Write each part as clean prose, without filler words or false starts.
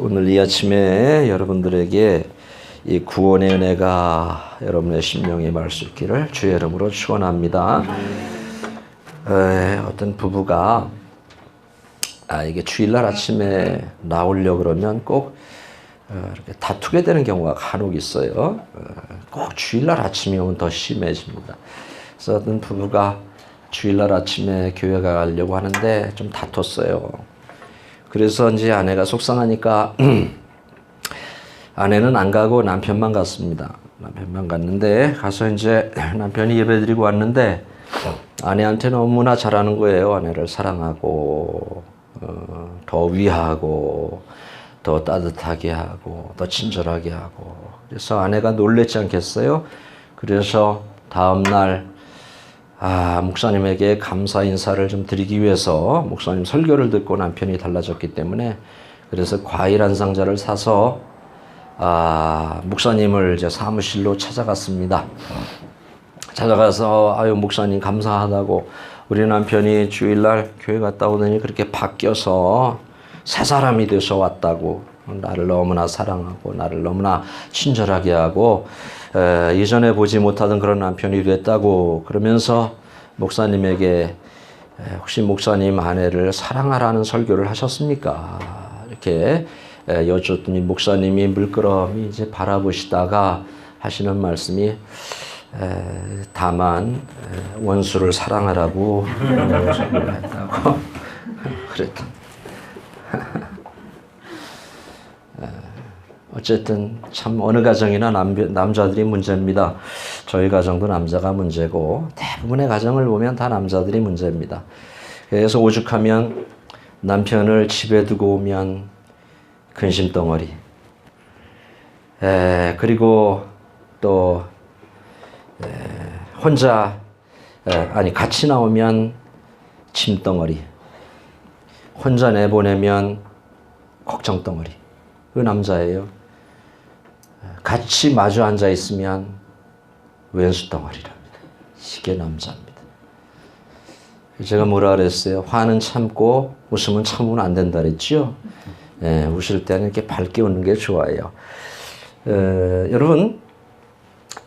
오늘 이 아침에 여러분들에게 이 구원의 은혜가 여러분의 심령에 임할 수 있기를 주의 이름으로 축원합니다. 어떤 부부가 이게 주일날 아침에 나오려고 그러면 꼭 이렇게 다투게 되는 경우가 간혹 있어요. 꼭 주일날 아침이 오면 더 심해집니다. 그래서 어떤 부부가 주일날 아침에 교회 가려고 하는데 좀 다퉜어요. 그래서 이제 아내가 속상하니까 아내는 안 가고 남편만 갔습니다. 남편만 갔는데 가서 이제 남편이 예배드리고 왔는데 아내한테 너무나 잘하는 거예요. 아내를 사랑하고 더 위하고 더 따뜻하게 하고 더 친절하게 하고 그래서 아내가 놀랬지 않겠어요? 그래서 다음날 목사님에게 감사 인사를 좀 드리기 위해서 목사님 설교를 듣고 남편이 달라졌기 때문에 그래서 과일 한 상자를 사서 목사님을 이제 사무실로 찾아갔습니다. 찾아가서 목사님 감사하다고 우리 남편이 주일날 교회 갔다 오더니 그렇게 바뀌어서 새 사람이 돼서 왔다고 나를 너무나 사랑하고 나를 너무나 친절하게 하고 이전에 보지 못하던 그런 남편이 됐다고 그러면서 목사님에게 혹시 목사님 아내를 사랑하라는 설교를 하셨습니까? 이렇게 여쭈었더니 목사님이 물끄러미 이제 바라보시다가 하시는 말씀이 다만 원수를 사랑하라고 설교를 했다고 그랬다. 어쨌든 참 어느 가정이나 남자들이 문제입니다. 저희 가정도 남자가 문제고 대부분의 가정을 보면 다 남자들이 문제입니다. 그래서 오죽하면 남편을 집에 두고 오면 근심덩어리 그리고 또 혼자 같이 나오면 짐덩어리 혼자 내보내면 걱정덩어리 그 남자예요. 같이 마주 앉아 있으면 왼수덩어리랍니다. 이게 남자입니다. 제가 뭐라 그랬어요? 화는 참고 웃음은 참으면 안 된다 그랬죠? 웃을 때는 이렇게 밝게 웃는 게 좋아요. 여러분,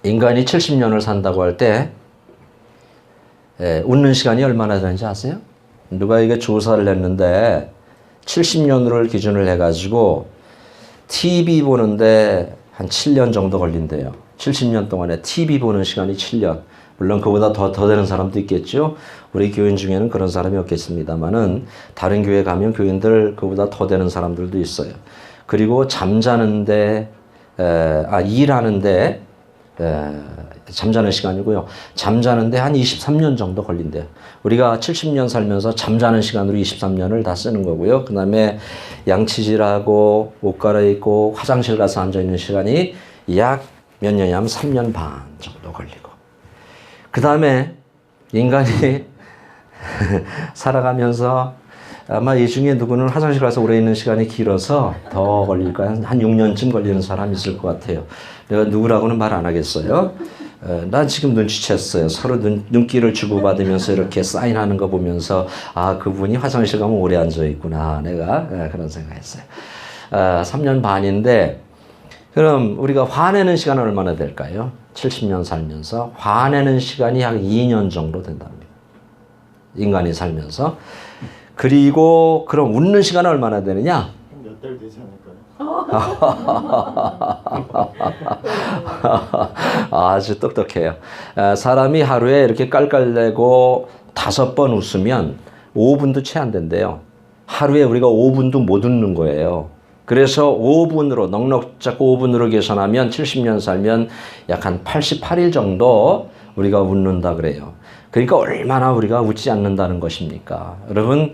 인간이 70년을 산다고 할 때 웃는 시간이 얼마나 되는지 아세요? 누가 이게 조사를 했는데 70년을 기준을 해가지고 TV 보는데 한 7년 정도 걸린대요. 70년 동안에 TV 보는 시간이 7년. 물론 그보다 더 되는 사람도 있겠죠. 우리 교인 중에는 그런 사람이 없겠습니다만은 다른 교회 가면 교인들 그보다 더 되는 사람들도 있어요. 그리고 잠자는데 일하는데 잠자는 시간이고요. 잠자는데 한 23년 정도 걸린대요. 우리가 70년 살면서 잠자는 시간으로 23년을 다 쓰는 거고요. 그 다음에 양치질하고 옷 갈아입고 화장실 가서 앉아있는 시간이 약 몇 년이냐면 3년 반 정도 걸리고 그 다음에 인간이 살아가면서 아마 이 중에 누구는 화장실 가서 오래 있는 시간이 길어서 더 걸릴 거야. 한 6년쯤 걸리는 사람이 있을 것 같아요. 내가 누구라고는 말 안 하겠어요. 난 지금 눈치챘어요. 서로 눈길을 주고받으면서 이렇게 사인하는 거 보면서 그분이 화장실 가면 오래 앉아있구나. 내가 그런 생각했어요. 3년 반인데 그럼 우리가 화내는 시간은 얼마나 될까요? 70년 살면서 화내는 시간이 약 2년 정도 된답니다. 인간이 살면서. 그리고 그럼 웃는 시간은 얼마나 되느냐? 몇 달 되지 않을까요? 아주 똑똑해요. 사람이 하루에 이렇게 깔깔대고 5번 웃으면 5분도 채 안 된대요. 하루에 우리가 5분도 못 웃는 거예요. 그래서 5분으로 넉넉 잡고 5분으로 계산하면 70년 살면 약 한 88일 정도 우리가 웃는다 그래요. 그러니까 얼마나 우리가 웃지 않는다는 것입니까? 여러분,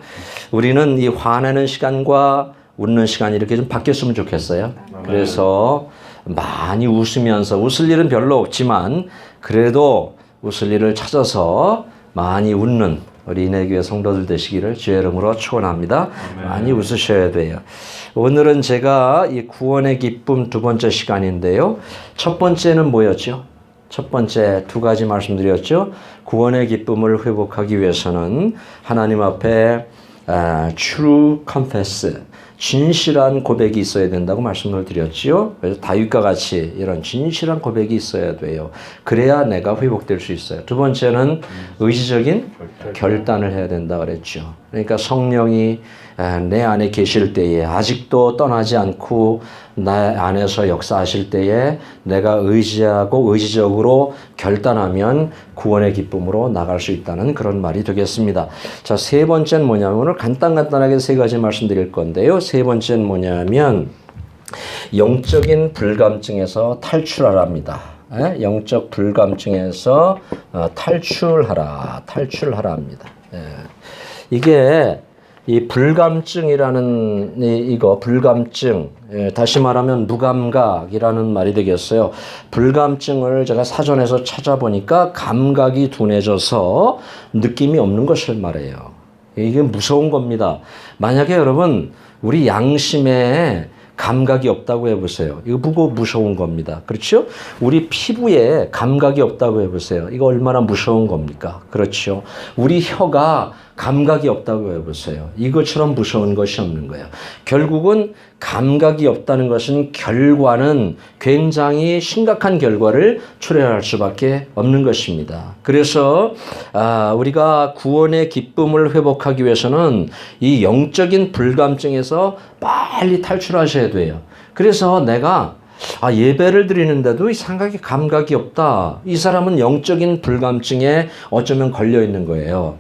우리는 이 화내는 시간과 웃는 시간이 이렇게 좀 바뀌었으면 좋겠어요. 그래서 많이 웃으면서 웃을 일은 별로 없지만 그래도 웃을 일을 찾아서 많이 웃는 우리 인해교회 성도들 되시기를 주의 이름으로 축원합니다. 많이 웃으셔야 돼요. 오늘은 제가 이 구원의 기쁨 두 번째 시간인데요. 첫 번째는 뭐였죠? 첫 번째 두 가지 말씀드렸죠. 구원의 기쁨을 회복하기 위해서는 하나님 앞에 true confess, 진실한 고백이 있어야 된다고 말씀을 드렸지요. 그래서 다윗과 같이 이런 진실한 고백이 있어야 돼요. 그래야 내가 회복될 수 있어요. 두 번째는 의지적인 결단을 해야 된다 그랬죠. 그러니까 성령이 내 안에 계실 때에 아직도 떠나지 않고 나 안에서 역사하실 때에 내가 의지하고 의지적으로 결단하면 구원의 기쁨으로 나갈 수 있다는 그런 말이 되겠습니다. 자, 세 번째는 뭐냐면 오늘 간단하게 세 가지 말씀드릴 건데요. 세 번째는 뭐냐면 영적인 불감증에서 탈출하랍니다. 영적 불감증에서 탈출하라 합니다. 이게 이 불감증이라는 불감증, 다시 말하면 무감각이라는 말이 되겠어요. 불감증을 제가 사전에서 찾아보니까 감각이 둔해져서 느낌이 없는 것을 말해요. 이게 무서운 겁니다. 만약에 여러분 우리 양심에 감각이 없다고 해보세요. 이거 보고 무서운 겁니다. 그렇죠? 우리 피부에 감각이 없다고 해보세요. 이거 얼마나 무서운 겁니까? 그렇죠? 우리 혀가 감각이 없다고 해보세요. 이것처럼 무서운 것이 없는 거예요. 결국은 감각이 없다는 것은 결과는 굉장히 심각한 결과를 초래할 수밖에 없는 것입니다. 그래서 우리가 구원의 기쁨을 회복하기 위해서는 이 영적인 불감증에서 빨리 탈출하셔야 돼요. 그래서 내가 예배를 드리는데도 이상하게 감각이 없다. 이 사람은 영적인 불감증에 어쩌면 걸려 있는 거예요.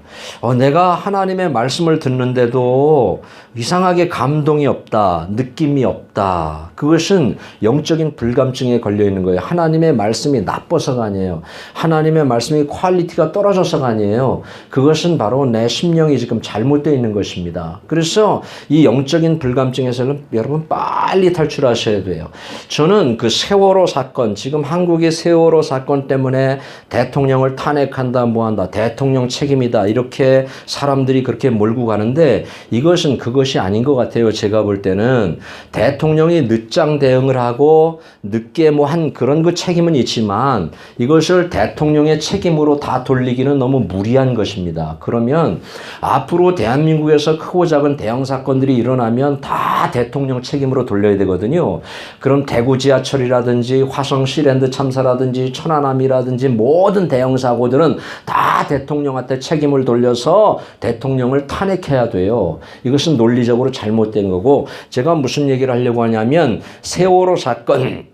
내가 하나님의 말씀을 듣는데도 이상하게 감동이 없다. 느낌이 없다. 그것은 영적인 불감증에 걸려 있는 거예요. 하나님의 말씀이 나빠서가 아니에요. 하나님의 말씀이 퀄리티가 떨어져서가 아니에요. 그것은 바로 내 심령이 지금 잘못되어 있는 것입니다. 그래서 이 영적인 불감증에서는 여러분 빨리 탈출하셔야 돼요. 저는 그 세월호 사건, 지금 한국의 세월호 사건 때문에 대통령을 탄핵한다, 뭐한다, 대통령 책임이다, 이렇게 사람들이 그렇게 몰고 가는데 이것은 그것이 아닌 것 같아요. 제가 볼 때는 대통령이 늦장 대응을 하고 늦게 뭐 한 그런 그 책임은 있지만 이것을 대통령의 책임으로 다 돌리기는 너무 무리한 것입니다. 그러면 앞으로 대한민국에서 크고 작은 대형 사건들이 일어나면 다 대통령 책임으로 돌려야 되거든요. 그럼 대구 지하철이라든지 화성 시랜드 참사라든지 천안함이라든지 모든 대형 사고들은 다 대통령한테 책임을 돌려서 대통령을 탄핵해야 돼요. 이것은 논리적으로 잘못된 거고, 제가 무슨 얘기를 하려고 하냐면 세월호 사건,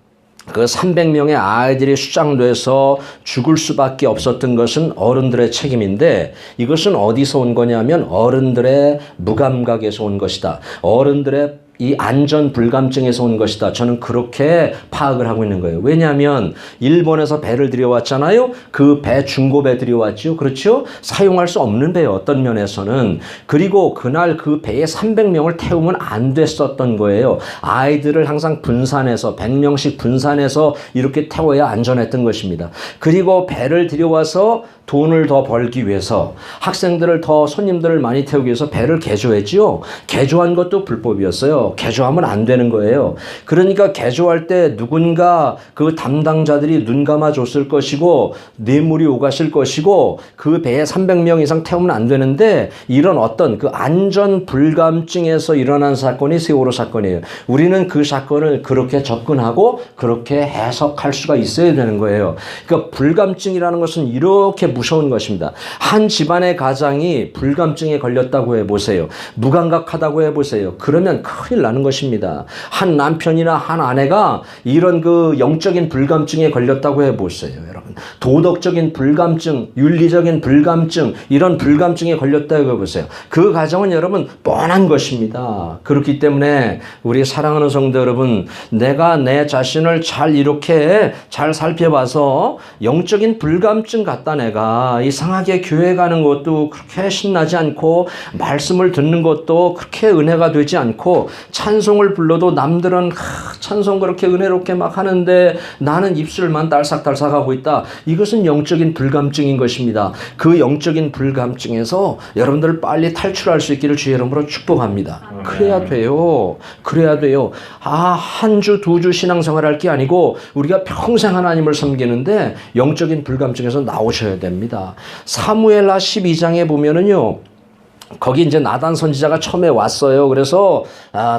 그 300명의 아이들이 수장돼서 죽을 수밖에 없었던 것은 어른들의 책임인데 이것은 어디서 온 거냐면 어른들의 무감각에서 온 것이다. 어른들의 이 안전 불감증에서 온 것이다. 저는 그렇게 파악을 하고 있는 거예요. 왜냐하면 일본에서 배를 들여왔잖아요. 그 배 중고 배 들여왔죠. 그렇죠? 사용할 수 없는 배예요. 어떤 면에서는. 그리고 그날 그 배에 300명을 태우면 안 됐었던 거예요. 아이들을 항상 분산해서 100명씩 분산해서 이렇게 태워야 안전했던 것입니다. 그리고 배를 들여와서 돈을 더 벌기 위해서 학생들을 더 손님들을 많이 태우기 위해서 배를 개조했지요. 개조한 것도 불법이었어요. 개조하면 안 되는 거예요. 그러니까 개조할 때 누군가 그 담당자들이 눈 감아 줬을 것이고 뇌물이 오갔을 것이고 그 배에 300명 이상 태우면 안 되는데 이런 어떤 그 안전 불감증에서 일어난 사건이 세월호 사건이에요. 우리는 그 사건을 그렇게 접근하고 그렇게 해석할 수가 있어야 되는 거예요. 그러니까 불감증이라는 것은 이렇게 무서운 것입니다. 한 집안의 가장이 불감증에 걸렸다고 해보세요. 무감각하다고 해보세요. 그러면 큰일 나는 것입니다. 한 남편이나 한 아내가 이런 그 영적인 불감증에 걸렸다고 해보세요. 여러분, 도덕적인 불감증, 윤리적인 불감증, 이런 불감증에 걸렸다고 해보세요. 그 가정은 여러분 뻔한 것입니다. 그렇기 때문에 우리 사랑하는 성도 여러분, 내가 내 자신을 이렇게 잘 살펴봐서 영적인 불감증 같다, 내가 이상하게 교회 가는 것도 그렇게 신나지 않고 말씀을 듣는 것도 그렇게 은혜가 되지 않고 찬송을 불러도 남들은 찬송 그렇게 은혜롭게 막 하는데 나는 입술만 딸싹딸싹하고 있다. 이것은 영적인 불감증인 것입니다. 그 영적인 불감증에서 여러분들 빨리 탈출할 수 있기를 주의 이름으로 축복합니다. 그래야 돼요. 그래야 돼요. 한 주, 두 주 신앙생활 할 게 아니고 우리가 평생 하나님을 섬기는데 영적인 불감증에서 나오셔야 됩니다. 사무엘하 12장에 보면은요, 거기 이제 나단 선지자가 처음에 왔어요. 그래서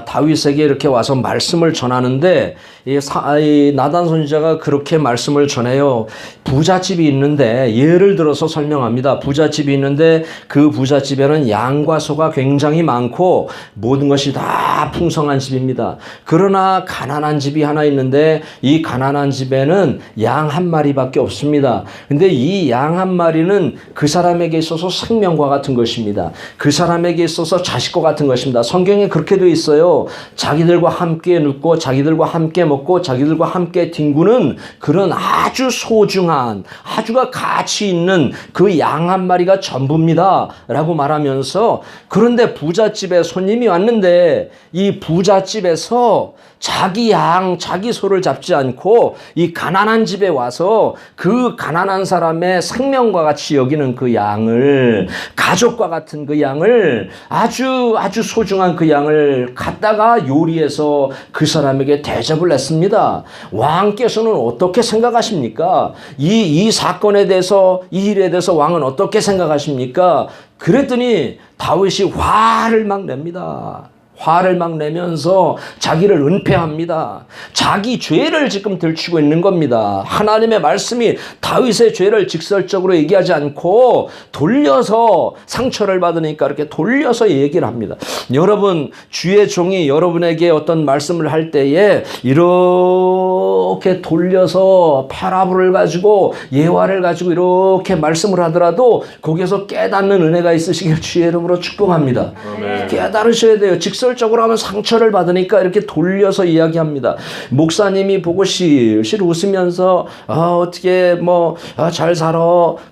다윗에게 이렇게 와서 말씀을 전하는데 이 나단 선지자가 그렇게 말씀을 전해요. 부잣집이 있는데 예를 들어서 설명합니다. 부잣집이 있는데 그 부잣집에는 양과 소가 굉장히 많고 모든 것이 다 풍성한 집입니다. 그러나 가난한 집이 하나 있는데 이 가난한 집에는 양 한 마리밖에 없습니다. 근데 이 양 한 마리는 그 사람에게 있어서 생명과 같은 것입니다. 그 사람에게 있어서 자식과 같은 것입니다. 성경에 그렇게 되어 있어요. 자기들과 함께 눕고 자기들과 함께 먹고 자기들과 함께 뒹구는 그런 아주 소중한 아주가 가치 있는 그 양 한 마리가 전부입니다 라고 말하면서, 그런데 부잣집에 손님이 왔는데 이 부잣집에서 자기 양, 자기 소를 잡지 않고 이 가난한 집에 와서 그 가난한 사람의 생명과 같이 여기는 그 양을, 가족과 같은 그 양을, 아주 소중한 그 양을 갖다가 요리해서 그 사람에게 대접을 했습니다. 왕께서는 어떻게 생각하십니까? 이 사건에 대해서, 이 일에 대해서 왕은 어떻게 생각하십니까? 그랬더니 다윗이 화를 막 냅니다. 화를 막 내면서 자기를 은폐합니다. 자기 죄를 지금 들추고 있는 겁니다. 하나님의 말씀이 다윗의 죄를 직설적으로 얘기하지 않고 돌려서, 상처를 받으니까 이렇게 돌려서 얘기를 합니다. 여러분, 주의 종이 여러분에게 어떤 말씀을 할 때에 이렇게 돌려서 파라볼을 가지고, 예화를 가지고 이렇게 말씀을 하더라도 거기에서 깨닫는 은혜가 있으시길 주의 이름으로 축복합니다. 아멘. 깨달으셔야 돼요. 직설적으로 하면 상처를 받으니까 이렇게 돌려서 이야기합니다. 목사님이 보고 실실 웃으면서 어떻게 잘 살아,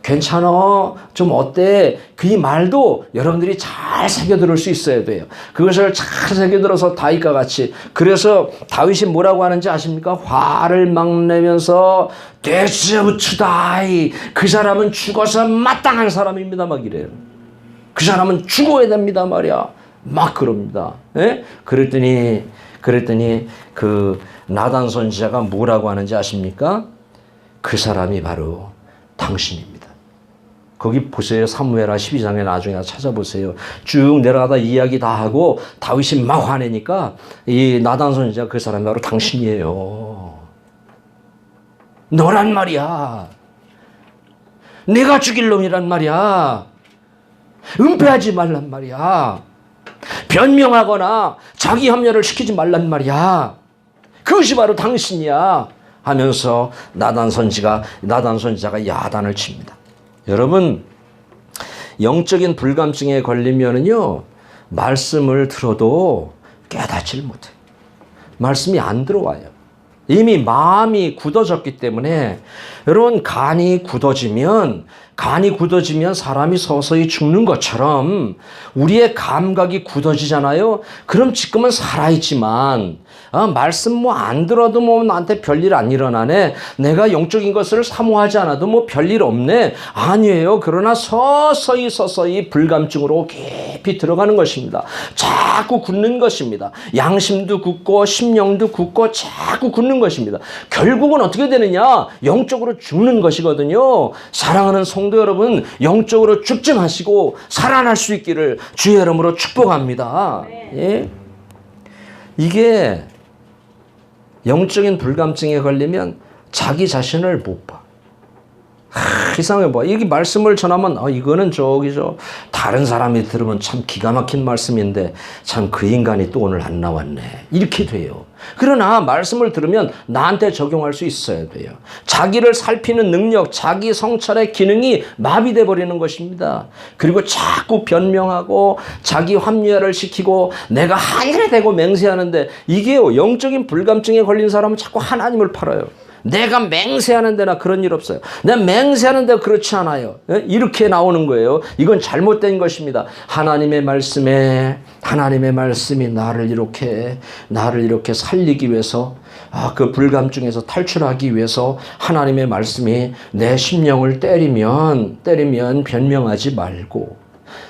괜찮아, 좀 어때, 그 말도 여러분들이 잘 새겨들을 수 있어야 돼요. 그것을 잘 새겨들어서 다윗과 같이. 그래서 다윗이 뭐라고 하는지 아십니까? 화를 막 내면서 deserve to die, 그 사람은 죽어서 마땅한 사람입니다 막 이래요. 그 사람은 죽어야 됩니다 말이야 막 그럽니다. 예? 그랬더니 그 나단 선지자가 뭐라고 하는지 아십니까? 그 사람이 바로 당신입니다. 거기 보세요. 사무엘하 12장에 나중에 찾아보세요. 쭉 내려가다 이야기 다 하고 다윗이 막 화내니까 이 나단 선지자가 그 사람이 바로 당신이에요. 너란 말이야. 내가 죽일 놈이란 말이야. 은폐하지 말란 말이야. 변명하거나 자기 합리화를 시키지 말란 말이야. 그것이 바로 당신이야 하면서 나단 선지자가 야단을 칩니다. 여러분, 영적인 불감증에 걸리면은요, 말씀을 들어도 깨닫지를 못해요. 말씀이 안 들어와요. 이미 마음이 굳어졌기 때문에. 여러분, 간이 굳어지면 사람이 서서히 죽는 것처럼 우리의 감각이 굳어지잖아요. 그럼 지금은 살아있지만 말씀 안 들어도 나한테 별일 안 일어나네, 내가 영적인 것을 사모하지 않아도 별일 없네, 아니에요. 그러나 서서히 불감증으로 깊이 들어가는 것입니다. 자꾸 굳는 것입니다. 양심도 굳고 심령도 굳고 자꾸 굳는 것입니다. 결국은 어떻게 되느냐? 영적으로 죽는 것이거든요. 사랑하는 성도 여러분, 영적으로 죽지 마시고 살아날 수 있기를 주의 이름으로 축복합니다. 예? 이게 영적인 불감증에 걸리면 자기 자신을 못 봐. 이상해 봐. 이게 말씀을 전하면 이거는 다른 사람이 들으면 참 기가 막힌 말씀인데 참 그 인간이 또 오늘 안 나왔네, 이렇게 돼요. 그러나 말씀을 들으면 나한테 적용할 수 있어야 돼요. 자기를 살피는 능력, 자기 성찰의 기능이 마비돼 버리는 것입니다. 그리고 자꾸 변명하고 자기 합리화를 시키고 내가 하늘에 대고 맹세하는데, 이게요, 영적인 불감증에 걸린 사람은 자꾸 하나님을 팔아요. 내가 맹세하는 데나 그런 일 없어요. 내가 맹세하는 데가 그렇지 않아요. 이렇게 나오는 거예요. 이건 잘못된 것입니다. 하나님의 말씀이 나를 이렇게 살리기 위해서, 그 불감증에서 탈출하기 위해서 하나님의 말씀이 내 심령을 때리면 변명하지 말고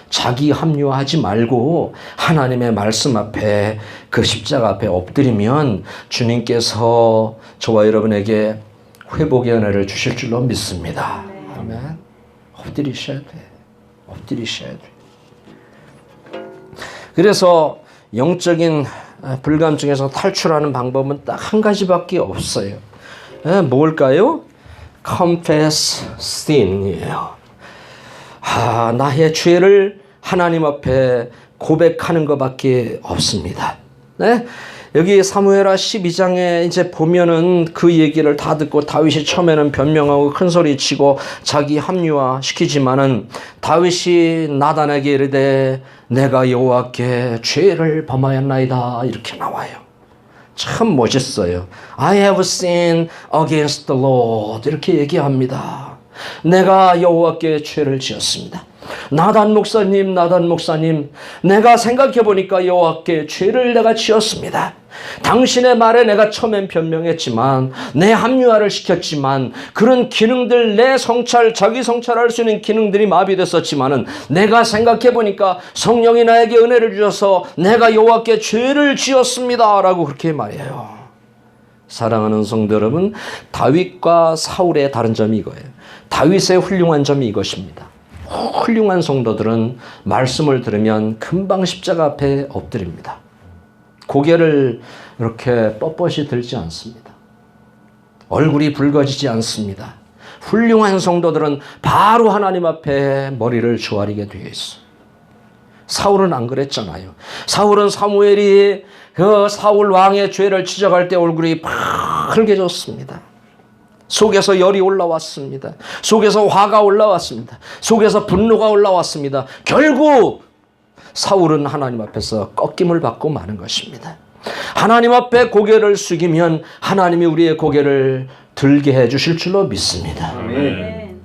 자기 합리화하지 말고 하나님의 말씀 앞에, 그 십자가 앞에 엎드리면 주님께서 저와 여러분에게 회복의 은혜를 주실 줄로 믿습니다. 아멘. 엎드리셔야 돼. 그래서 영적인 불감증에서 탈출하는 방법은 딱 한 가지밖에 없어요. 뭘까요? Confess sin이에요. 나의 죄를 하나님 앞에 고백하는 것밖에 없습니다. 네? 여기 사무엘하 12장에 이제 보면은 그 얘기를 다 듣고 다윗이 처음에는 변명하고 큰 소리 치고 자기 합리화 시키지만은 다윗이 나단에게 이르되 내가 여호와께 죄를 범하였나이다 이렇게 나와요. 참 멋있어요. I have sinned against the Lord 이렇게 얘기합니다. 내가 여호와께 죄를 지었습니다. 나단 목사님, 내가 생각해 보니까 여호와께 죄를 내가 지었습니다. 당신의 말에 내가 처음엔 변명했지만 내 합리화를 시켰지만 그런 기능들 내 성찰, 자기 성찰할 수 있는 기능들이 마비됐었지만은 내가 생각해 보니까 성령이 나에게 은혜를 주셔서 내가 여호와께 죄를 지었습니다 라고 그렇게 말해요. 사랑하는 성도 여러분, 다윗과 사울의 다른 점이 이거예요. 다윗의 훌륭한 점이 이것입니다. 훌륭한 성도들은 말씀을 들으면 금방 십자가 앞에 엎드립니다. 고개를 이렇게 뻣뻣이 들지 않습니다. 얼굴이 붉어지지 않습니다. 훌륭한 성도들은 바로 하나님 앞에 머리를 조아리게 되어 있어요. 사울은 안 그랬잖아요. 사울은 사무엘이 그 사울 왕의 죄를 지적할 때 얼굴이 빨개졌습니다. 속에서 열이 올라왔습니다. 속에서 화가 올라왔습니다. 속에서 분노가 올라왔습니다. 결국 사울은 하나님 앞에서 꺾임을 받고 마는 것입니다. 하나님 앞에 고개를 숙이면 하나님이 우리의 고개를 들게 해주실 줄로 믿습니다. 아멘.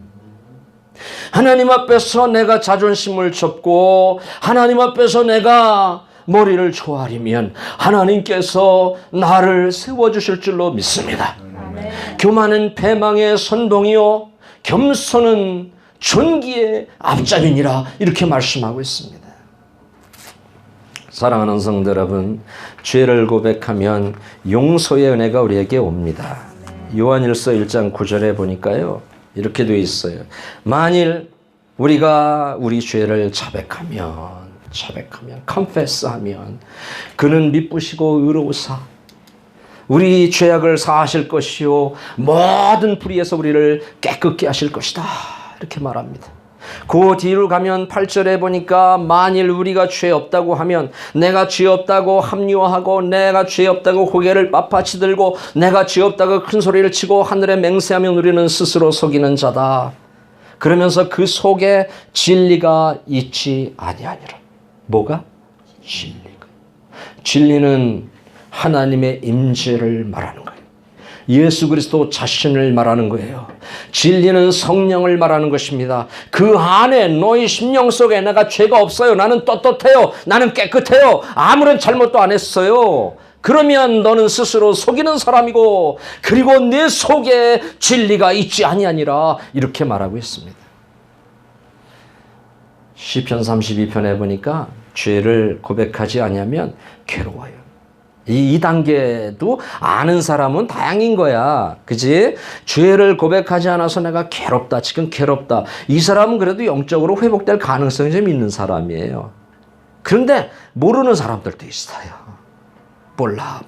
하나님 앞에서 내가 자존심을 접고 하나님 앞에서 내가 머리를 조아리면 하나님께서 나를 세워주실 줄로 믿습니다. 아멘. 교만은 패망의 선봉이요 겸손은 존귀의 앞잡이니라 이렇게 말씀하고 있습니다. 사랑하는 성도 여러분, 죄를 고백하면 용서의 은혜가 우리에게 옵니다. 요한일서 1장 9절에 보니까요 이렇게 되어 있어요. 만일 우리가 우리 죄를 자백하면 confess하면 그는 미쁘시고 의로우사 우리 죄악을 사하실 것이요 모든 불의에서 우리를 깨끗게 하실 것이다 이렇게 말합니다. 그 뒤로 가면 8절에 보니까 만일 우리가 죄 없다고 하면 내가 죄 없다고 합리화하고 내가 죄 없다고 고개를 빳빳이 들고 내가 죄 없다고 큰 소리를 치고 하늘에 맹세하면 우리는 스스로 속이는 자다. 그러면서 그 속에 진리가 있지 아니하니라. 뭐가? 진리가. 진리는 하나님의 임재를 말하는 거예요. 예수 그리스도 자신을 말하는 거예요. 진리는 성령을 말하는 것입니다. 그 안에 너희 심령 속에 내가 죄가 없어요. 나는 떳떳해요. 나는 깨끗해요. 아무런 잘못도 안 했어요. 그러면 너는 스스로 속이는 사람이고 그리고 내 속에 진리가 있지 아니하니라 이렇게 말하고 있습니다. 시편 32편에 보니까 죄를 고백하지 아니하면 괴로워요. 이 단계도 아는 사람은 다행인 거야. 그지? 죄를 고백하지 않아서 내가 괴롭다. 지금 괴롭다. 이 사람은 그래도 영적으로 회복될 가능성이 좀 있는 사람이에요. 그런데 모르는 사람들도 있어요. 몰라.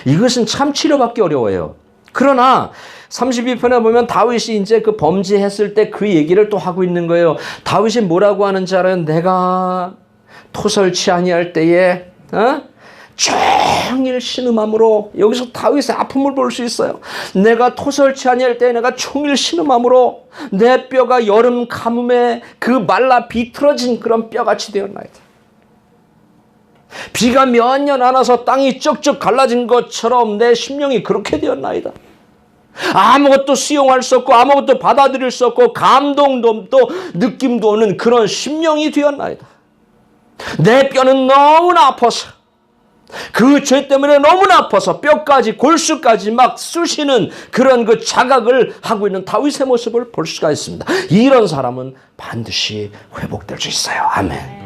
이것은 참 치료받기 어려워요. 그러나 32편에 보면 다윗이 이제 그 범죄했을 때 그 얘기를 또 하고 있는 거예요. 다윗이 뭐라고 하는지 알아요? 내가 토설치 아니할 때에 종일 신음함으로 여기서 다윗의 아픔을 볼 수 있어요. 내가 토설치 아니할 때 내가 종일 신음함으로 내 뼈가 여름 가뭄에 그 말라 비틀어진 그런 뼈같이 되었나이다. 비가 몇 년 안 와서 땅이 쩍쩍 갈라진 것처럼 내 심령이 그렇게 되었나이다. 아무것도 수용할 수 없고 아무것도 받아들일 수 없고 감동도 없고 느낌도 없는 그런 심령이 되었나이다. 내 뼈는 너무나 아파서 그 죄 때문에 너무나 아파서 뼈까지 골수까지 막 쑤시는 그런 그 자각을 하고 있는 다윗의 모습을 볼 수가 있습니다. 이런 사람은 반드시 회복될 수 있어요. 아멘.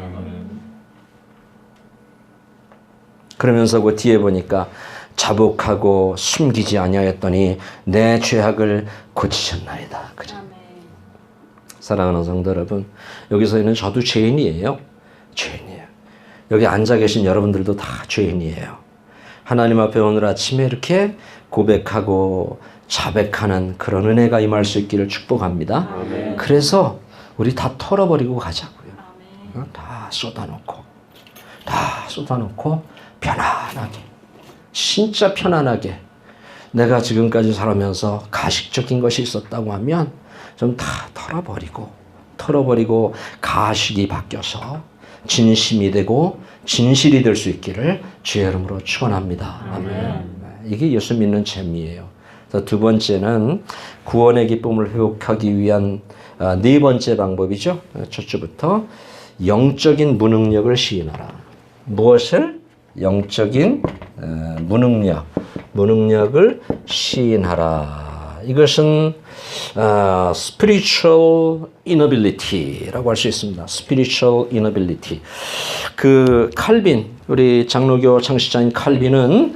그러면서 그 뒤에 보니까 자복하고 숨기지 아니하였더니 내 죄악을 고치셨나이다. 그죠? 사랑하는 성도 여러분, 여기서는 저도 죄인이에요. 죄인이에요. 여기 앉아 계신 여러분들도 다 죄인이에요. 하나님 앞에 오늘 아침에 이렇게 고백하고 자백하는 그런 은혜가 임할 수 있기를 축복합니다. 아멘. 그래서 우리 다 털어버리고 가자고요. 아멘. 다 쏟아놓고 편안하게, 진짜 편안하게, 내가 지금까지 살아면서 가식적인 것이 있었다고 하면 좀 다 털어버리고 가식이 바뀌어서 진심이 되고 진실이 될 수 있기를 주의 이름으로 축원합니다. 아멘. 이게 예수 믿는 재미예요. 두 번째는 구원의 기쁨을 회복하기 위한 네 번째 방법이죠. 첫 주부터 영적인 무능력을 시인하라. 무엇을? 영적인 무능력을 시인하라. 이것은 spiritual inability라고 할 수 있습니다. spiritual inability. 그 칼빈, 우리 장로교 창시자인 칼빈은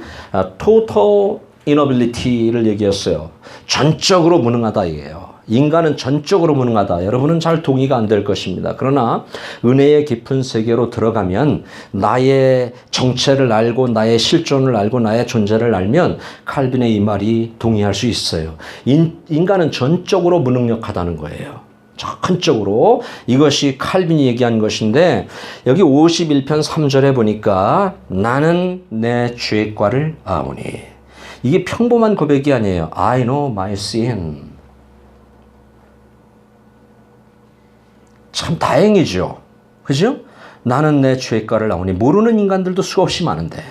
total inability를 얘기했어요. 전적으로 무능하다 이게요. 인간은 전적으로 무능하다. 여러분은 잘 동의가 안 될 것입니다. 그러나 은혜의 깊은 세계로 들어가면 나의 정체를 알고 나의 실존을 알고 나의 존재를 알면 칼빈의 이 말이 동의할 수 있어요. 인간은 전적으로 무능력하다는 거예요. 전적으로. 이것이 칼빈이 얘기한 것인데 여기 51편 3절에 보니까 나는 내 죄과를 아오니. 이게 평범한 고백이 아니에요. I know my sin. 참 다행이죠. 그죠? 나는 내 죄가를 아오니. 모르는 인간들도 수없이 많은데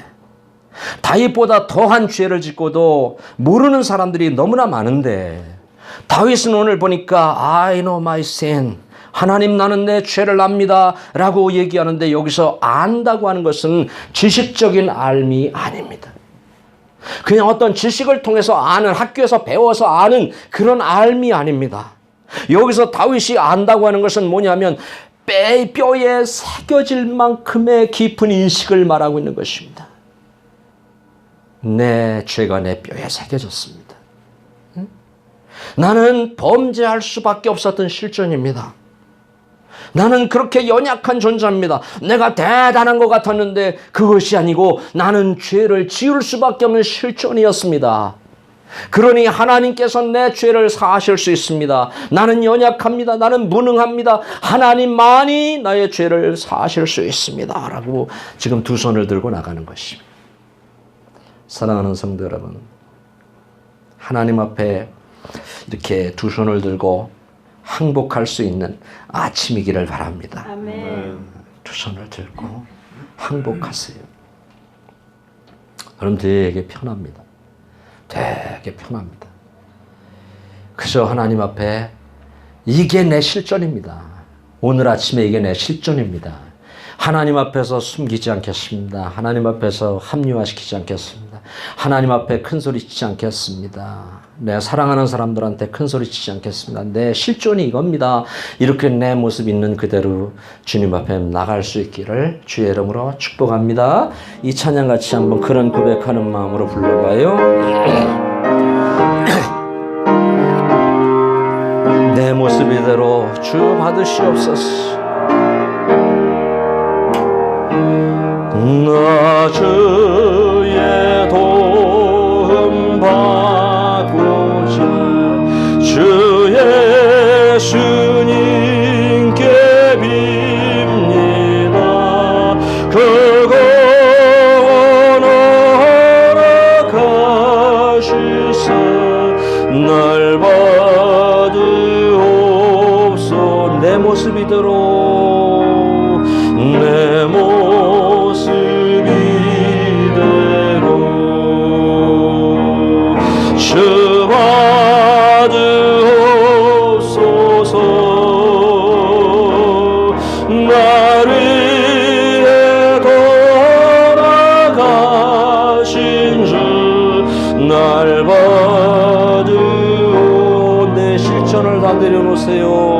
다윗보다 더한 죄를 짓고도 모르는 사람들이 너무나 많은데 다윗은 오늘 보니까 I know my sin. 하나님 나는 내 죄를 압니다 라고 얘기하는데 여기서 안다고 하는 것은 지식적인 알미 아닙니다. 그냥 어떤 지식을 통해서 아는, 학교에서 배워서 아는 그런 알미 아닙니다. 여기서 다윗이 안다고 하는 것은 뭐냐면 뼈에 새겨질 만큼의 깊은 인식을 말하고 있는 것입니다. 내 죄가 내 뼈에 새겨졌습니다. 나는 범죄할 수밖에 없었던 실존입니다. 나는 그렇게 연약한 존재입니다. 내가 대단한 것 같았는데 그것이 아니고 나는 죄를 지을 수밖에 없는 실존이었습니다. 그러니 하나님께서 내 죄를 사하실 수 있습니다. 나는 연약합니다. 나는 무능합니다. 하나님만이 나의 죄를 사하실 수 있습니다. 라고 지금 두 손을 들고 나가는 것입니다. 사랑하는 성도 여러분, 하나님 앞에 이렇게 두 손을 들고 항복할 수 있는 아침이기를 바랍니다. 아멘. 두 손을 들고 항복하세요. 그럼 되게 편합니다. 되게 편합니다. 그저 하나님 앞에 이게 내 실존입니다. 오늘 아침에 이게 내 실존입니다. 하나님 앞에서 숨기지 않겠습니다. 하나님 앞에서 합리화시키지 않겠습니다. 하나님 앞에 큰소리치지 않겠습니다. 내 사랑하는 사람들한테 큰소리치지 않겠습니다. 내 실존이 이겁니다. 이렇게 내 모습 있는 그대로 주님 앞에 나갈 수 있기를 주의 이름으로 축복합니다. 이 찬양 같이 한번 그런 고백하는 마음으로 불러봐요. 내 모습 이대로 주 받으시옵소서. 나 주의 도움 받고자 주 예수님께 빕니다. 그거 허락하시사 날 받으옵소. 내 모습 이대로 내 모습 이대로 주 받으옵소서. 나를 위해 돌아가신 주 날 받으오. 내 실존을 다 내려놓으세요.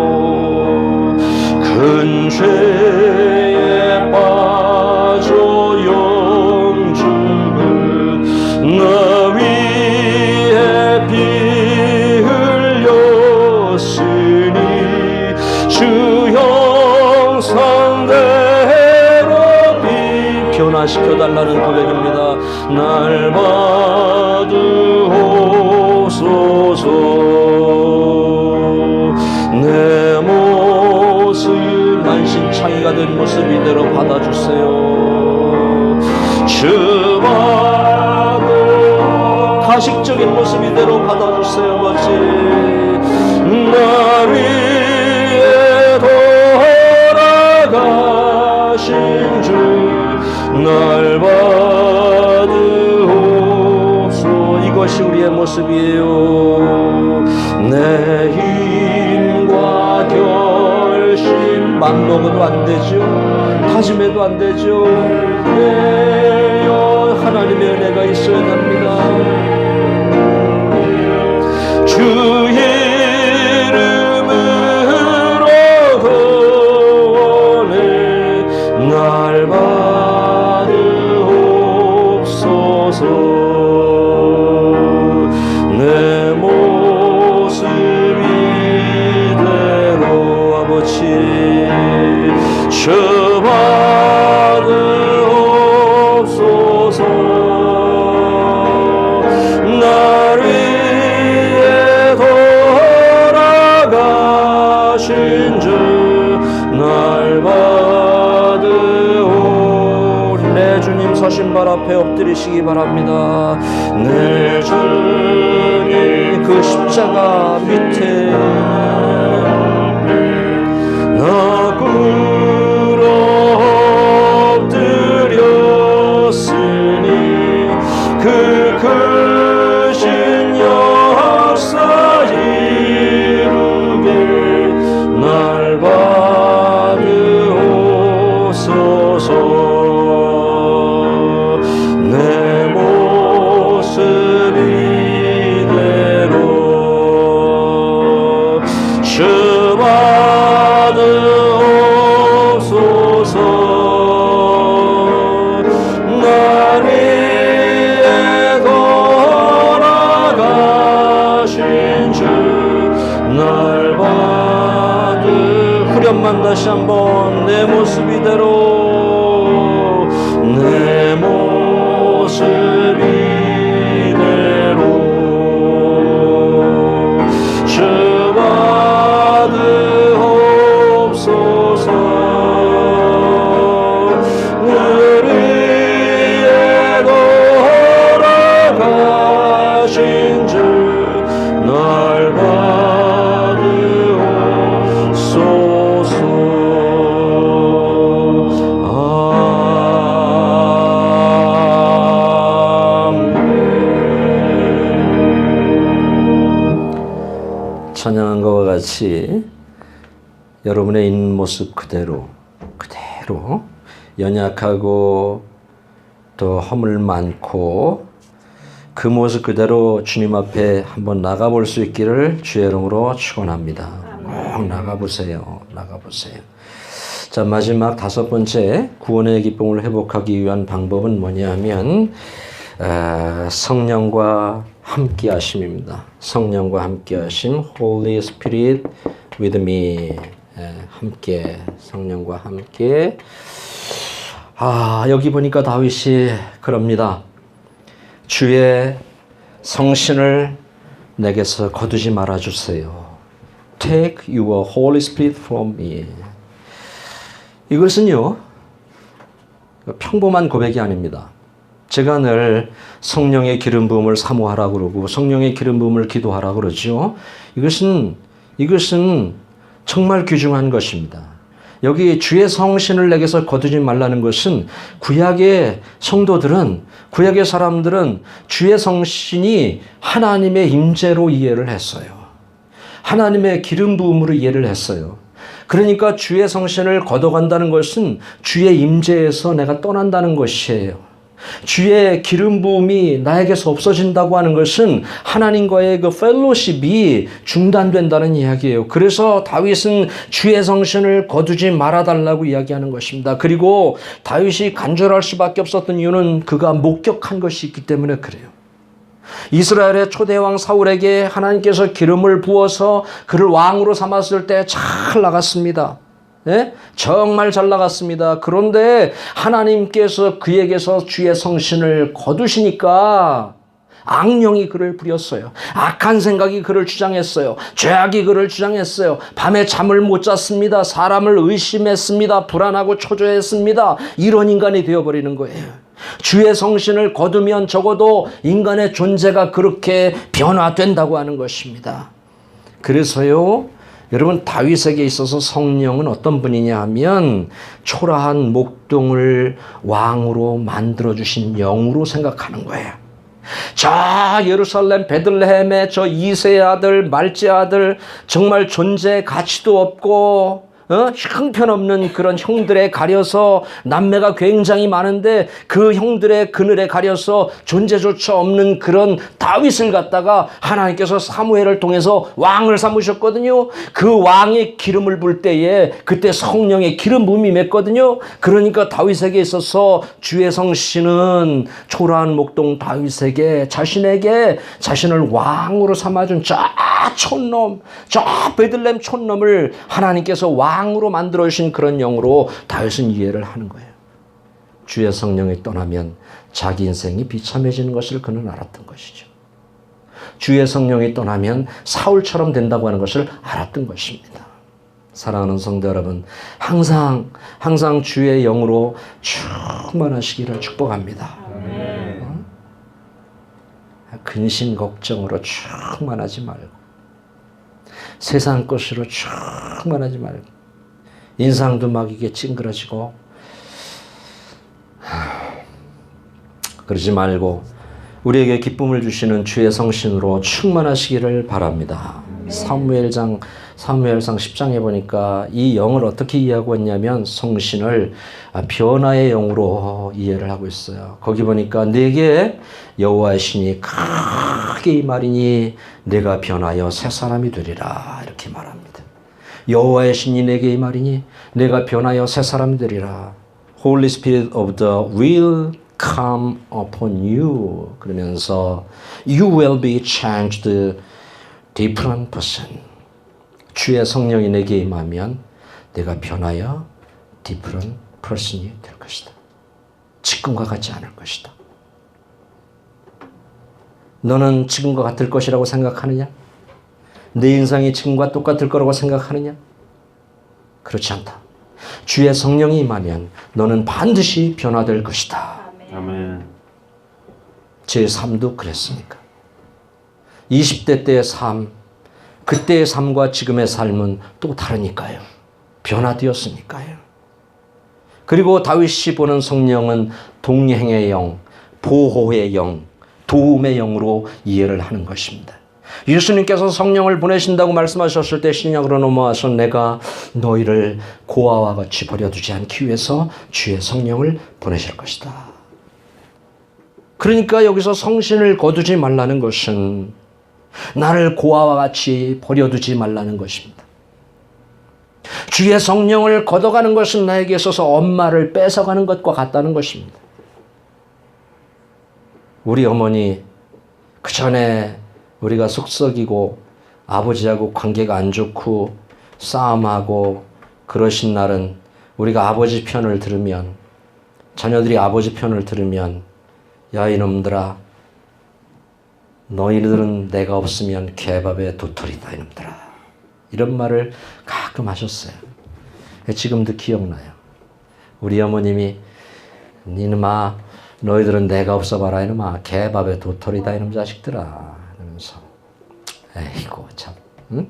큰 죄에 빠져 영죽을 나 위에 피 흘렸으니 주 형상대로 시켜달라는 고백입니다. 날 받으옵소서. 내 모습 만신창이가 된 모습 이대로 받아주세요. 주 받으 가식적인 모습 이대로 받아주세요. 아버지, 날 위해 돌아가신 주 날 받으옵소. 이것이 우리의 모습이에요. 내 힘과 결심 맘 먹어도 안 되죠. 다짐해도 안 되죠. 하나님의 은혜가 있어야 합니다. 주 이름으로 구원해 날 받으옵소서. 내 모습 이대로 아버지 주 받으옵소서. 날 위해 돌아가신 주 날 받으오. 내 주님 서신 발 앞에 엎드리시기 바랍니다. 내 주님 그 십자가 밑에 나 꿇어 엎드렸으니 그 크신 역사 이루게 날 받으옵소서. 내 모습 이대로 주 받으옵소서. 날 위해 돌아가신 주 날 받으. 후렴만 다시 한번 내 모습 이대로 내 모습 이대로 주 받으옵소서. 날 위해 돌아가신 주 날 받으옵소서. 아멘. 찬양한 것과 같이 여러분의 있는 모습 그대로 연약하고 또 허물 많고 그 모습 그대로 주님 앞에 한번 나가볼 수 있기를 주의 이름으로 축원합니다. 꼭 나가보세요. 자, 마지막 5번째 구원의 기쁨을 회복하기 위한 방법은 뭐냐면 성령과 함께 하심입니다. 성령과 함께 하심, Holy Spirit with me. 함께, 성령과 함께. 여기 보니까 다윗이 그럽니다. 주의 성신을 내게서 거두지 말아주세요. Take your Holy Spirit from me. 이것은요, 평범한 고백이 아닙니다. 제가 늘 성령의 기름 부음을 사모하라고 그러고 성령의 기름 부음을 기도하라고 그러죠. 이것은 정말 귀중한 것입니다. 여기 주의 성신을 내게서 거두지 말라는 것은 구약의 성도들은, 구약의 사람들은 주의 성신이 하나님의 임재로 이해를 했어요. 하나님의 기름 부음으로 이해를 했어요. 그러니까 주의 성신을 걷어간다는 것은 주의 임재에서 내가 떠난다는 것이에요. 주의 기름 부음이 나에게서 없어진다고 하는 것은 하나님과의 그 펠로십이 중단된다는 이야기예요. 그래서 다윗은 주의 성신을 거두지 말아달라고 이야기하는 것입니다. 그리고 다윗이 간절할 수밖에 없었던 이유는 그가 목격한 것이 있기 때문에 그래요. 이스라엘의 초대왕 사울에게 하나님께서 기름을 부어서 그를 왕으로 삼았을 때 잘 나갔습니다. 예? 정말 잘 나갔습니다. 그런데 하나님께서 그에게서 주의 성신을 거두시니까 악령이 그를 부렸어요. 악한 생각이 그를 주장했어요. 죄악이 그를 주장했어요. 밤에 잠을 못 잤습니다. 사람을 의심했습니다. 불안하고 초조했습니다. 이런 인간이 되어버리는 거예요. 주의 성신을 거두면 적어도 인간의 존재가 그렇게 변화된다고 하는 것입니다. 그래서요, 여러분, 다윗에게 있어서 성령은 어떤 분이냐 하면 초라한 목동을 왕으로 만들어주신 영으로 생각하는 거예요. 자, 예루살렘 베들레헴의 저 이세의 아들, 말제 아들, 정말 존재의 가치도 없고 형편없는 그런 형들에 가려서 남매가 굉장히 많은데 그 형들의 그늘에 가려서 존재조차 없는 그런 다윗을 갖다가 하나님께서 사무엘을 통해서 왕을 삼으셨거든요. 그 왕의 기름을 불 때에 그때 성령의 기름 부음이 맺거든요. 그러니까 다윗에게 있어서 주의 성신은 초라한 목동 다윗에게 자신에게 자신을 왕으로 삼아준 저 촌놈, 저 베들레헴 촌놈을 하나님께서 왕으로 만들어 주신 그런 영으로 다윗은 이해를 하는 거예요. 주의 성령이 떠나면 자기 인생이 비참해지는 것을 그는 알았던 것이죠. 주의 성령이 떠나면 사울처럼 된다고 하는 것을 알았던 것입니다. 사랑하는 성도 여러분, 항상 주의 영으로 충만하시기를 축복합니다. 근심 걱정으로 충만하지 말고 세상 것으로 충만하지 말고 인상도 막 이게 찡그러지고 그러지 말고 우리에게 기쁨을 주시는 주의 성신으로 충만하시기를 바랍니다. 사무엘상 10장에 보니까 이 영을 어떻게 이해하고 있냐면 성신을 변화의 영으로 이해를 하고 있어요. 거기 보니까 내게 여호와의 신이 크게 임하리니 내가 변하여 새 사람이 되리라 이렇게 말합니다. 여호와의 신이 내게 임하리니 내가 변하여 새 사람이 되리라. Holy Spirit of the will come upon you. 그러면서 you will be changed different person. 주의 성령이 내게 임하면 내가 변하여 different person이 될 것이다. 지금과 같지 않을 것이다. 너는 지금과 같을 것이라고 생각하느냐? 내 인생이 지금과 똑같을 거라고 생각하느냐? 그렇지 않다. 주의 성령이 임하면 너는 반드시 변화될 것이다. 아멘. 제 삶도 그랬으니까. 20대 때의 삶, 그때의 삶과 지금의 삶은 또 다르니까요. 변화되었으니까요. 그리고 다윗이 보는 성령은 동행의 영, 보호의 영, 도움의 영으로 이해를 하는 것입니다. 예수님께서 성령을 보내신다고 말씀하셨을 때 신약으로 넘어와서 내가 너희를 고아와 같이 버려두지 않기 위해서 주의 성령을 보내실 것이다. 그러니까 여기서 성신을 거두지 말라는 것은 나를 고아와 같이 버려두지 말라는 것입니다. 주의 성령을 걷어가는 것은 나에게 있어서 엄마를 뺏어가는 것과 같다는 것입니다. 우리 어머니 그 전에 우리가 속썩이고 아버지하고 관계가 안 좋고 싸움하고 그러신 날은 우리가 아버지 편을 들으면 자녀들이 아버지 편을 들으면 야 이놈들아 너희들은 내가 없으면 개밥의 도토리다 이놈들아 이런 말을 가끔 하셨어요. 지금도 기억나요. 우리 어머님이 이놈아 너희들은 내가 없어봐라 이놈아 개밥의 도토리다 이놈 자식들아 이러면서 에이고 참 응?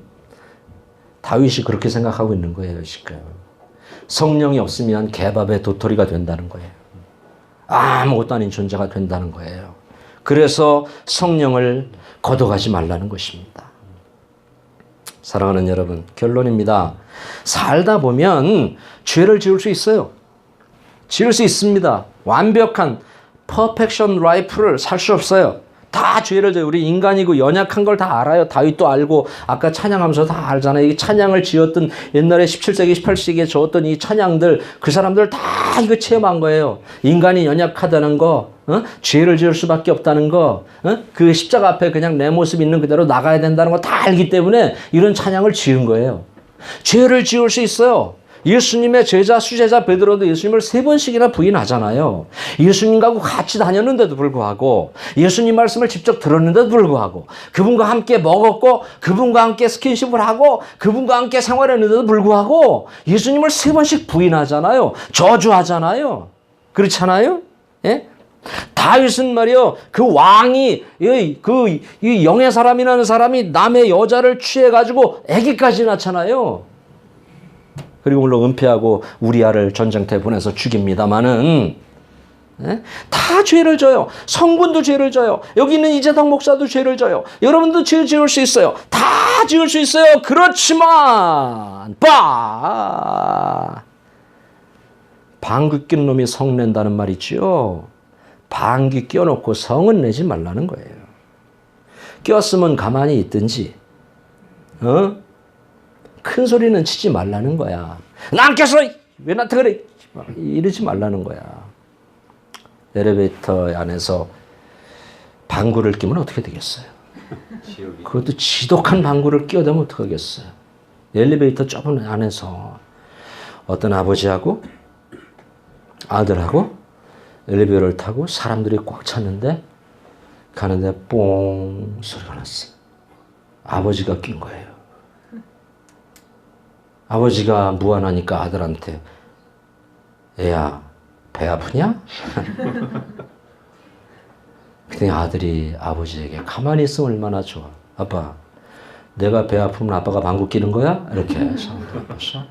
다윗이 그렇게 생각하고 있는 거예요. 지금 성령이 없으면 개밥의 도토리가 된다는 거예요. 아무것도 아닌 존재가 된다는 거예요. 그래서 성령을 걷어가지 말라는 것입니다. 사랑하는 여러분, 결론입니다. 살다 보면 죄를 지을 수 있어요. 지을 수 있습니다. 완벽한 퍼펙션 라이프를 살 수 없어요. 다 죄를 져요. 우리 인간이고 연약한 걸 다 알아요. 다윗도 알고 아까 찬양하면서 다 알잖아요. 이 찬양을 지었던 옛날에 17세기 18세기에 지었던 이 찬양들 그 사람들 다 이거 체험한 거예요. 인간이 연약하다는 거 죄를 지을 수밖에 없다는 거 그 십자가 앞에 그냥 내 모습 있는 그대로 나가야 된다는 거 다 알기 때문에 이런 찬양을 지은 거예요. 죄를 지을 수 있어요. 예수님의 제자, 수제자 베드로도 예수님을 3번씩이나 부인하잖아요. 예수님하고 같이 다녔는데도 불구하고, 예수님 말씀을 직접 들었는데도 불구하고, 그분과 함께 먹었고, 그분과 함께 스킨십을 하고, 그분과 함께 생활했는데도 불구하고, 예수님을 3번씩 부인하잖아요. 저주하잖아요. 그렇잖아요? 예? 다윗은 말이요, 그 왕이, 이 영의 사람이라는 사람이 남의 여자를 취해가지고 아기까지 낳잖아요. 그리고 물론 은폐하고 우리아를 전쟁터에 보내서 죽입니다마는, 예? 다 죄를 져요. 성군도 죄를 져요. 여기 있는 이재덕 목사도 죄를 져요. 여러분도 죄 지을 수 있어요. 다 지을 수 있어요. 그렇지만 방귀 낀 놈이 성 낸다는 말 있죠. 방귀 껴놓고 성은 내지 말라는 거예요. 꼈으면 가만히 있든지, 큰 소리는 치지 말라는 거야. 난 꼈어! 왜 나한테 그래? 이러지 말라는 거야. 엘리베이터 안에서 방구를 끼면 어떻게 되겠어요? 그것도 지독한 방구를 끼어대면 어떡하겠어요? 엘리베이터 좁은 안에서 어떤 아버지하고 아들하고 엘리베이터를 타고 사람들이 꽉 찼는데 가는데 뽕 소리가 났어요. 아버지가 낀 거예요. 아버지가 무안하니까 아들한테, 애야, 배 아프냐? 그때 아들이 아버지에게 가만히 있으면 얼마나 좋아. 아빠, 내가 배 아프면 아빠가 방구 끼는 거야? 이렇게 상황을 해봤어.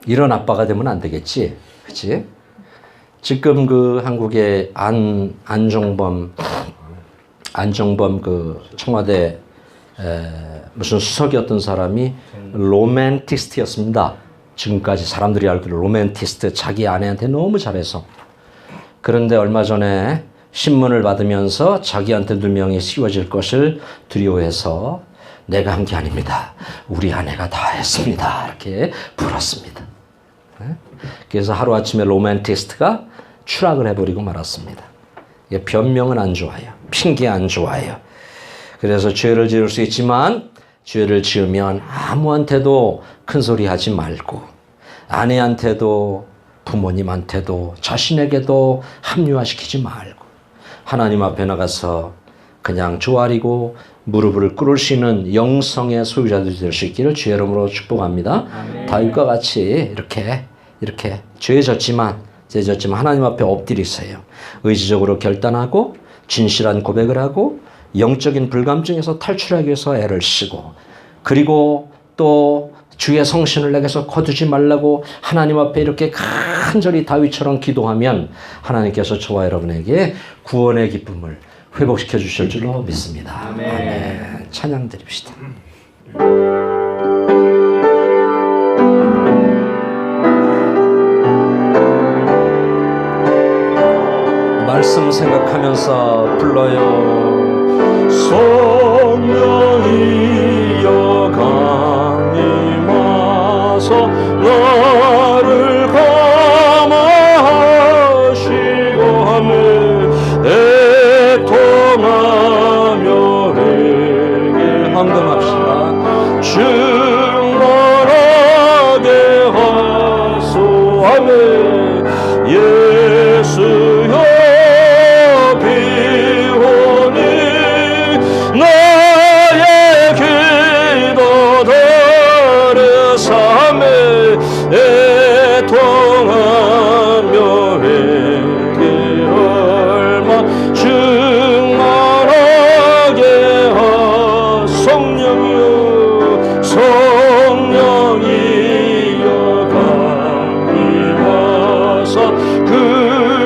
이런 아빠가 되면 안 되겠지, 그렇지? 지금 그 한국의 안종범 그 청와대 무슨 수석이었던 사람이 로맨티스트였습니다. 지금까지 사람들이 알기로 로맨티스트, 자기 아내한테 너무 잘해서. 그런데 얼마 전에 신문을 받으면서 자기한테 누명이 씌워질 것을 두려워해서 내가 한 게 아닙니다. 우리 아내가 다 했습니다. 이렇게 불었습니다. 그래서 하루아침에 로맨티스트가 추락을 해버리고 말았습니다. 변명은 안 좋아요. 핑계 안 좋아요. 그래서 죄를 지을 수 있지만 죄를 지으면 아무한테도 큰 소리 하지 말고, 아내한테도 부모님한테도 자신에게도 합리화시키지 말고, 하나님 앞에 나가서 그냥 조아리고 무릎을 꿇을 수 있는 영성의 소유자들이 될 수 있기를 주의 이름으로 축복합니다. 다윗과 같이 이렇게 죄졌지만 하나님 앞에 엎드리세요. 의지적으로 결단하고 진실한 고백을 하고 영적인 불감증에서 탈출하기 위해서 애를 쓰고, 그리고 또 주의 성신을 내게서 거두지 말라고 하나님 앞에 이렇게 간절히 다윗처럼 기도하면 하나님께서 저와 여러분에게 구원의 기쁨을 회복시켜 주실 줄로 믿습니다. 아멘. 찬양 드립시다. 말씀 생각하면서 불러요. 성령이여 강림하사 나를 감화하시고 하며 애통하며 회개 헌금합시다. 충만하게 하소하며 예수여 애통하며 회개할마 충만하게 하 성령이여 강림하사 그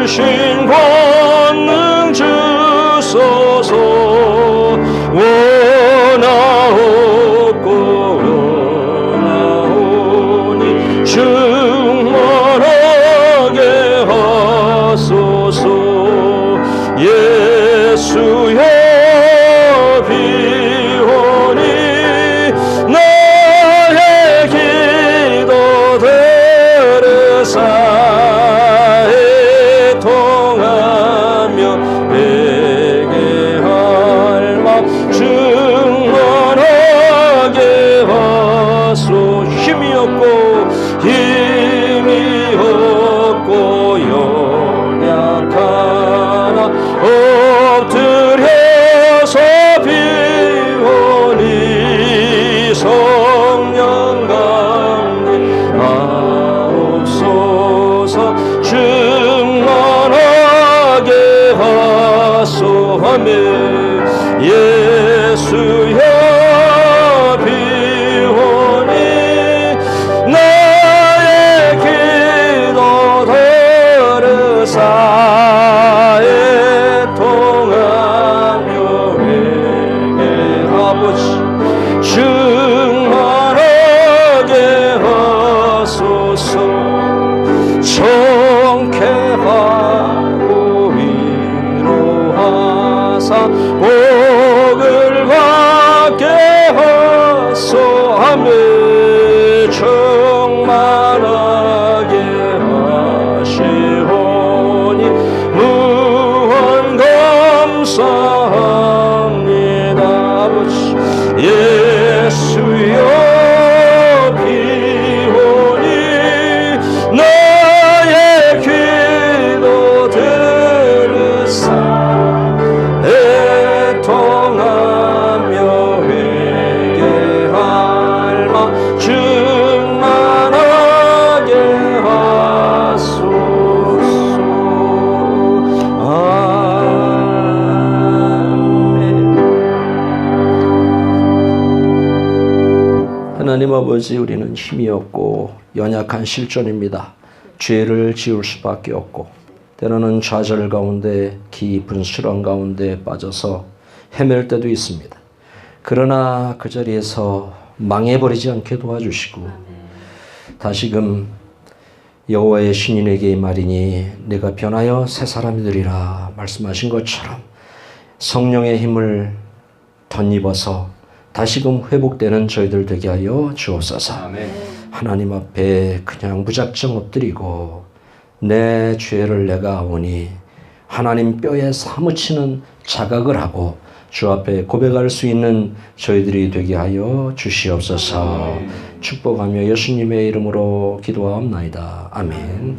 신권능 주소서 원하옵고 충만하게 하소서. 예수여 비오니 나의 기도 들으사 애통하며 회개할 마 충만하게 하소하며 예수여 비오니 나의 기도 들으사 애통하며 회개하옵시 충만하게 하소서 정쾌하고 위로하사 복을 받게 하소하며 충만하게 하시오니 무한 감사합니다. 아버지 예수여 비오니 나의 기도 들으사 애통하며 회개할 마 충만하게 하소서. 아멘. 하나님 아버지, 우리는 힘이 없고 연약한 실존입니다. 죄를 지을 수밖에 없고 때로는 좌절 가운데 깊은 수렁 가운데 빠져서 헤맬 때도 있습니다. 그러나 그 자리에서 망해버리지 않게 도와주시고 다시금 여호와의 신인에게 말이니 내가 변하여 새 사람이 되리라 말씀하신 것처럼 성령의 힘을 덧입어서 다시금 회복되는 저희들 되게 하여 주옵소서. 아멘. 하나님 앞에 그냥 무작정 엎드리고 내 죄를 내가 아오니 하나님 뼈에 사무치는 자각을 하고 주 앞에 고백할 수 있는 저희들이 되게 하여 주시옵소서. 축복하며 예수님의 이름으로 기도하옵나이다. 아멘.